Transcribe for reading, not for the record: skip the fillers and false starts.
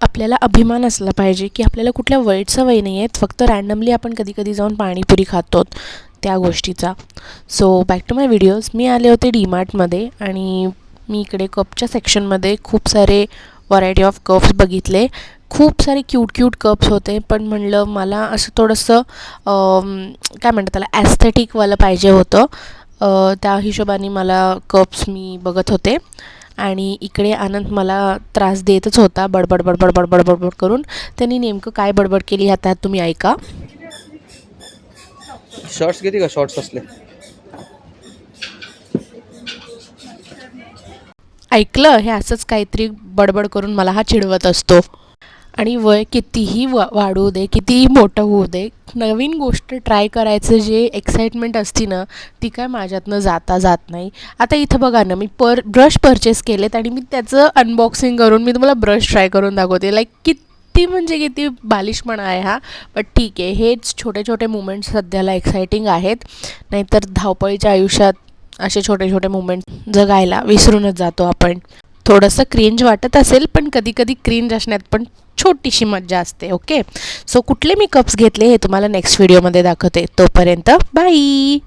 आपल्याला अभिमान असला पाहिजे की आपल्याला कुठल्या वाईट सवयी नाही आहेत, फक्त रँडमली आपण कधी कधी जाऊन पाणीपुरी खातो त्या गोष्टीचा. So back to my videos. मी आले होते डीमार्टमध्ये आणि मी इकडे कपच्या सेक्शनमध्ये खूप सारे व्हरायटी ऑफ कप्स बघितले. खूप सारे क्यूट क्यूट कप्स होते, पण म्हणलं मला असं थोडंसं काय म्हणतात त्याला ॲस्थेटिकवालं पाहिजे होतं. त्या हिशोबाने मला कप्स मी बघत होते आणि इकडे आनंद मला त्रास देतच होता बडबड बडबड बडबड बडबड करून. त्यांनी नेमकं काय बडबड केली आता तुम्ही ऐका. शॉर्ट्स घेते का? शॉर्ट्स असले ऐकलं, हे असंच काहीतरी बडबड करून मला हा चिडवत असतो. आणि वय कितीही वाढू दे, कितीही मोठं होऊ दे, नवीन गोष्ट ट्राय करायचं जे एक्साइटमेंट असते ना, ती काय माझ्यातनं जात नाही. आता इथं बघा ना, मी ब्रश परचेस केलेत आणि मी त्याचं अनबॉक्सिंग करून मी तुम्हाला ब्रश ट्राय करून दाखवते. लाईक किती म्हणजे किती बालिशपणा आहे हा. बट ठीक आहे, हेच छोटे छोटे मुमेंट्स सध्याला एक्साइटिंग आहेत. नाहीतर धावपळीच्या आयुष्यात असे छोटे छोटे मुमेंट जगायला विसरूनच जातो आपण. थोडंसं क्रिंज वाटत असेल, पण कधी कधी क्रिंज असण्यात पण छोटीशी मज्जा असते. ओके, सो कुठले मी कप्स घेतले हे तुम्हाला नेक्स्ट व्हिडिओमध्ये दाखवते. तोपर्यंत बाई.